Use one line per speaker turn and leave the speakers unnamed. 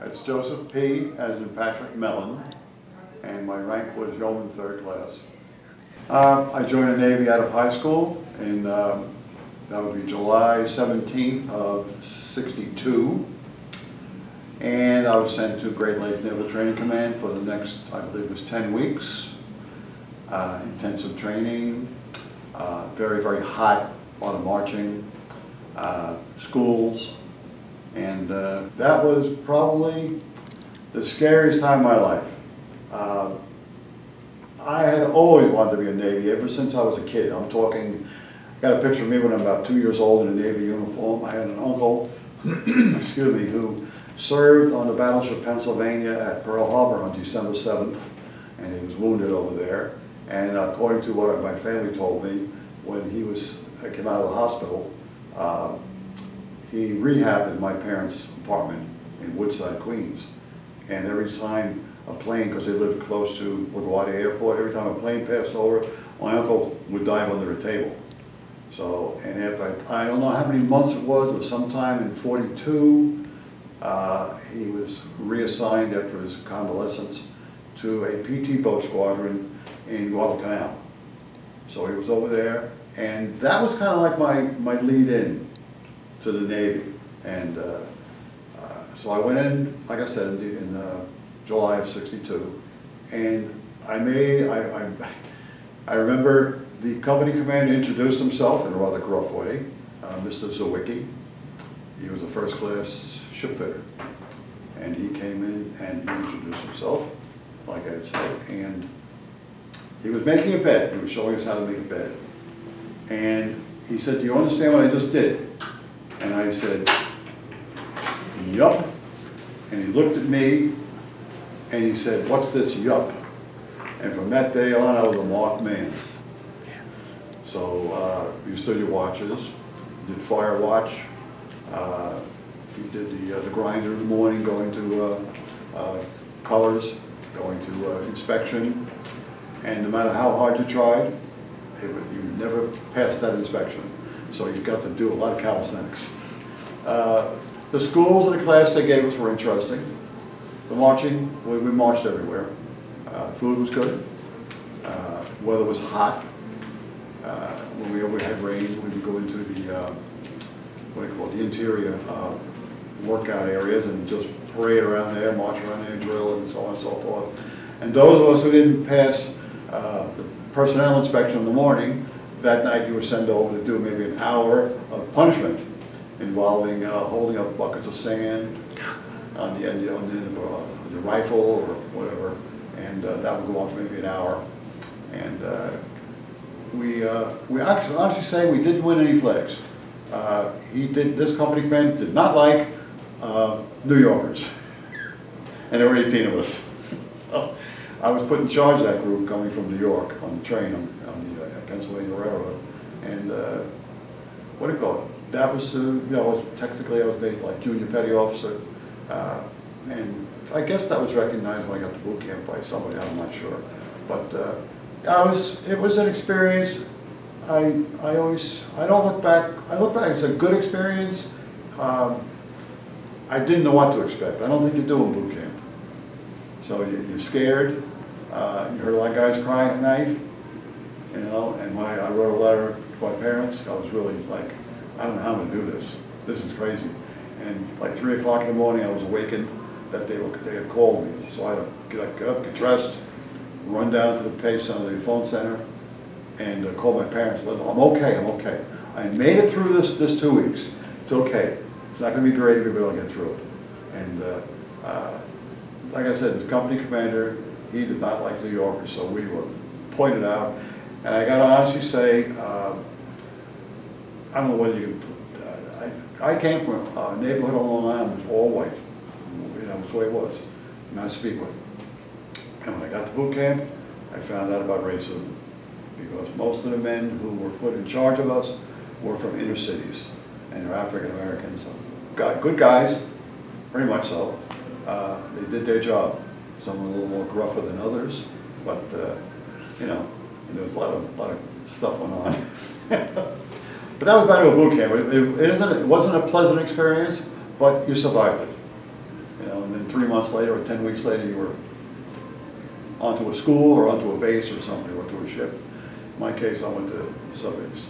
It's Joseph P. as in Patrick Mellen, and my rank was Yeoman 3rd class. I joined the Navy out of high school, and that would be July 17th of '62. And I was sent to Great Lakes Naval Training Command for the next, I believe it was 10 weeks. Intensive training, very, very hot, a lot of marching, schools. And that was probably the scariest time of my life. I had always wanted to be in the Navy ever since I was a kid. I'm talking, I got a picture of me when I'm about 2 years old in a Navy uniform. I had an uncle, excuse me, who served on the battleship Pennsylvania at Pearl Harbor on December 7th, and he was wounded over there. And according to what my family told me, when I came out of the hospital, he rehabbed in my parents' apartment in Woodside, Queens. And every time a plane, because they lived close to LaGuardia Airport, every time a plane passed over, my uncle would dive under a table. So, and after I don't know how many months it was sometime in '42, he was reassigned after his convalescence to a PT boat squadron in Guadalcanal. So he was over there, and that was kind of like my lead-in to the Navy. And so I went in, like I said, in July of '62, and I remember the company commander introduced himself in a rather gruff way, Mr. Zawicki. He was a first-class ship fitter, and he came in and he introduced himself, like I had said, and he was making a bed. He was showing us how to make a bed. And he said, "Do you understand what I just did?" And I said, "Yup." And he looked at me and he said, "What's this yup?" And from that day on, I was a marked man. So you stood your watches, did fire watch, you did the grinder in the morning, going to colors, going to inspection. And no matter how hard you tried, you never passed that inspection. So you got to do a lot of calisthenics. The schools and the class they gave us were interesting. The marching, we marched everywhere. Food was good. Weather was hot. When we had rain, we would go into the the interior workout areas and just parade around there, march around there, drill, and so on and so forth. And those of us who didn't pass the personnel inspection in the morning, that night you were sent over to do maybe an hour of punishment involving holding up buckets of sand on the end of the rifle or whatever, and that would go on for maybe an hour. And we actually honestly say we didn't win any flags. This company command did not like New Yorkers, and there were 18 of us. So I was put in charge of that group coming from New York on the train on the Pennsylvania Railroad, and what do you call it? That was technically I was made like junior petty officer, and I guess that was recognized when I got to boot camp by somebody. I'm not sure, but it was an experience. I don't look back. I look back. It's a good experience. I didn't know what to expect. I don't think you do in boot camp. So you're scared. You heard a lot of guys crying at night. And I wrote a letter to my parents. I was really like, I don't know how I'm going to do this. This is crazy. And like 3 o'clock in the morning, I was awakened that they had called me. So I had to get up, get dressed, run down to the Pay Center, the phone center, and call my parents. Let them know, I'm okay. I'm okay. I made it through this 2 weeks. It's okay. It's not going to be great, but I'll get through it. And like I said, this company commander, he did not like New Yorkers, so we were pointed out. And I got to honestly say, I don't know whether you. I came from a neighborhood on Long Island that was all white. That's the way it was. Not Speedway. And when I got to boot camp, I found out about racism, because most of the men who were put in charge of us were from inner cities, and they're African Americans. Good guys, very much so. They did their job. Some were a little more gruffer than others, but there was a lot of stuff going on. But that was about a boot camp. It wasn't a pleasant experience, but you survived it. You know, and then 3 months later or 10 weeks later, you were onto a school or onto a base or something, or to a ship. In my case, I went to subbase.